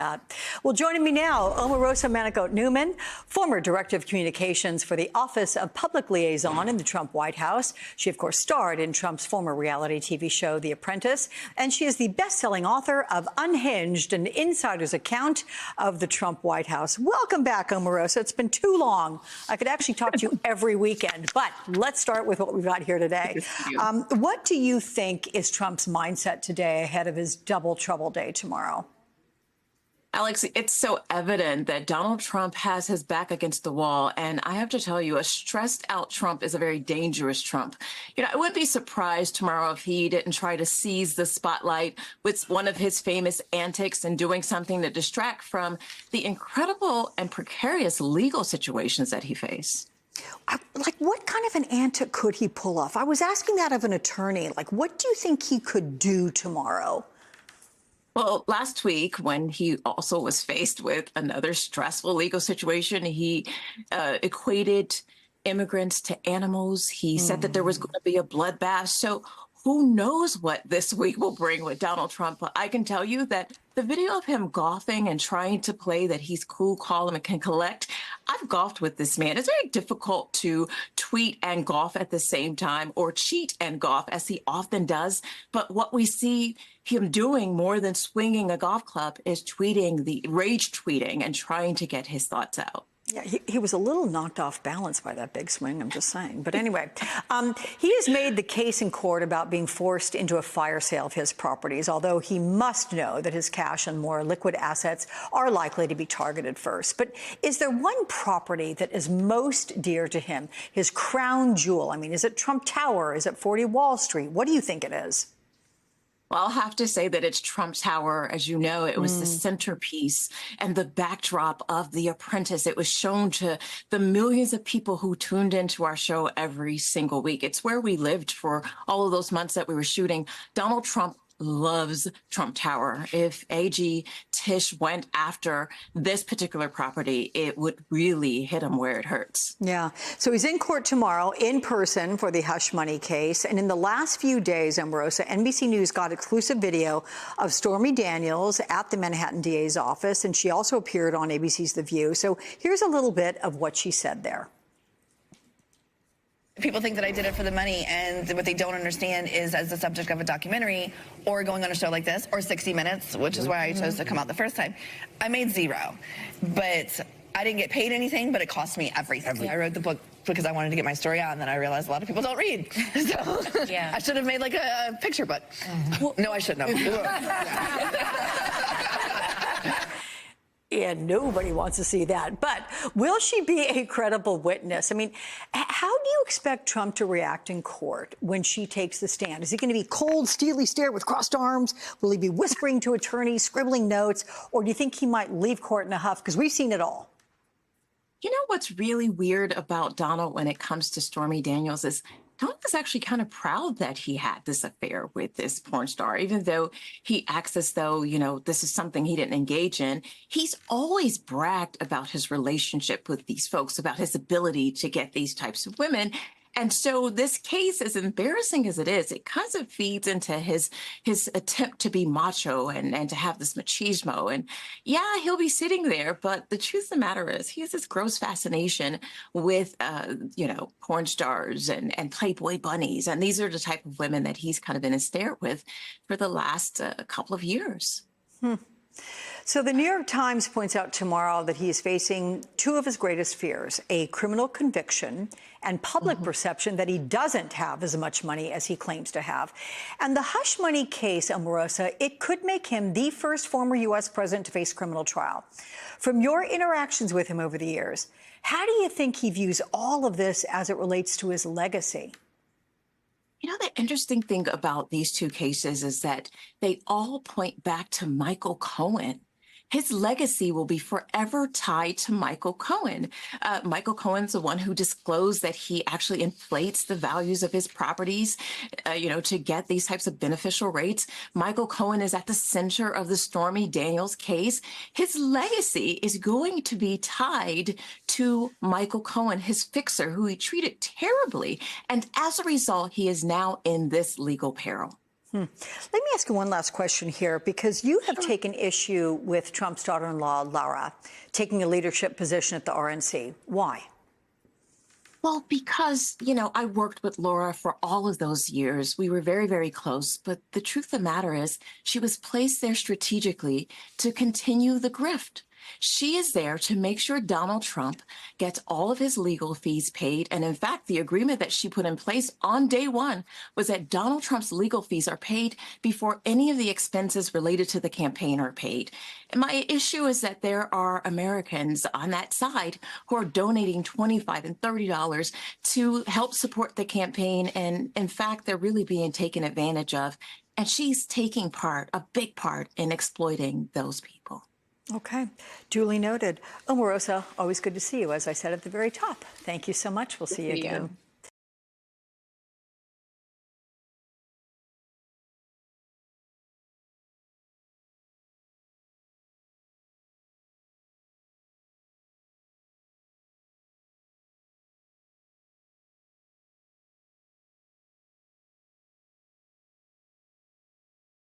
Well, joining me now, Omarosa Manigault-Newman, former Director of Communications for the Office of Public Liaison in the Trump White House. She, of course, starred in Trump's former reality TV show, The Apprentice, and she is the best-selling author of Unhinged, an insider's account of the Trump White House. Welcome back, Omarosa. It's been too long. I could actually talk to you every weekend, but let's start with what we've got here today. What do you think is Trump's mindset today ahead of his double trouble day tomorrow? Alex, it's so evident that Donald Trump has his back against the wall. And I have to tell you, a stressed out Trump is a very dangerous Trump. I wouldn't be surprised tomorrow if he didn't try to seize the spotlight with one of his famous antics and doing something to distract from the incredible and precarious legal situations that he faced. Like, what kind of an antic could he pull off? I was asking that of an attorney. Like, what do you think he could do tomorrow? Well, last week, when he also was faced with another stressful legal situation, he equated immigrants to animals. He said that there was going to be a bloodbath. So who knows what this week will bring with Donald Trump? But I can tell you that the video of him golfing and trying to play that he's cool, calm, and can collect. I've golfed with this man. It's very difficult to tweet and golf at the same time, or cheat and golf, as he often does. But what we see him doing more than swinging a golf club is tweeting, the rage tweeting, and trying to get his thoughts out. Yeah, he was a little knocked off balance by that big swing, I'm just saying. But anyway, he has made the case in court about being forced into a fire sale of his properties, although he must know that his cash and more liquid assets are likely to be targeted first. But is there one property that is most dear to him, his crown jewel? I mean, is it Trump Tower? Is it 40 Wall Street? What do you think it is? Well, I'll have to say that it's Trump Tower. As you know, it was the centerpiece and the backdrop of The Apprentice. It was shown to the millions of people who tuned into our show every single week. It's where we lived for all of those months that we were shooting. Donald Trump loves Trump Tower. If AG Tisch went after this particular property, it would really hit him where it hurts. Yeah. So he's in court tomorrow in person for the hush money case. And in the last few days, Omarosa, NBC News got exclusive video of Stormy Daniels at the Manhattan DA's office. And she also appeared on ABC's The View. So here's a little bit of what she said there. People think that I did it for the money, and what they don't understand is, as the subject of a documentary or going on a show like this or 60 Minutes, which is why I chose to come out the first time, I made zero. But I didn't get paid anything, but it cost me everything. I wrote the book because I wanted to get my story out, and then I realized a lot of people don't read. So yeah. I should have made like a picture book. No, I shouldn't have. And nobody wants to see that. But will she be a credible witness? I mean, how do you expect Trump to react in court when she takes the stand? Is he going to be cold, steely stare with crossed arms? Will he be whispering to attorneys, scribbling notes? Or do you think he might leave court in a huff? Because we've seen it all. You know what's really weird about Donald when it comes to Stormy Daniels is Donald is actually kind of proud that he had this affair with this porn star, even though he acts as though, this is something he didn't engage in. He's always bragged about his relationship with these folks, about his ability to get these types of women. And so this case, as embarrassing as it is, it kind of feeds into his attempt to be macho and to have this machismo. And yeah, he'll be sitting there, but the truth of the matter is he has this gross fascination with, porn stars and Playboy bunnies. And these are the type of women that he's kind of been in stare with for the last couple of years. So the New York Times points out tomorrow that he is facing two of his greatest fears, a criminal conviction and public perception that he doesn't have as much money as he claims to have. And the hush money case, Omarosa, it could make him the first former U.S. president to face criminal trial. From your interactions with him over the years, how do you think he views all of this as it relates to his legacy? The interesting thing about these two cases is that they all point back to Michael Cohen. His legacy will be forever tied to Michael Cohen. Michael Cohen's the one who disclosed that he actually inflates the values of his properties, to get these types of beneficial rates. Michael Cohen is at the center of the Stormy Daniels case. His legacy is going to be tied to Michael Cohen, his fixer, who he treated terribly. And as a result, he is now in this legal peril. Let me ask you one last question here, because you have taken issue with Trump's daughter-in-law, Laura, taking a leadership position at the RNC. Why? Well, because, I worked with Laura for all of those years. We were very, very close. But the truth of the matter is, she was placed there strategically to continue the grift. She is there to make sure Donald Trump gets all of his legal fees paid. And in fact, the agreement that she put in place on day one was that Donald Trump's legal fees are paid before any of the expenses related to the campaign are paid. And my issue is that there are Americans on that side who are donating $25 and $30 to help support the campaign. And in fact, they're really being taken advantage of. And she's taking a big part in exploiting those people. Okay, duly noted. Omarosa, always good to see you, as I said at the very top. Thank you so much. We'll see you again.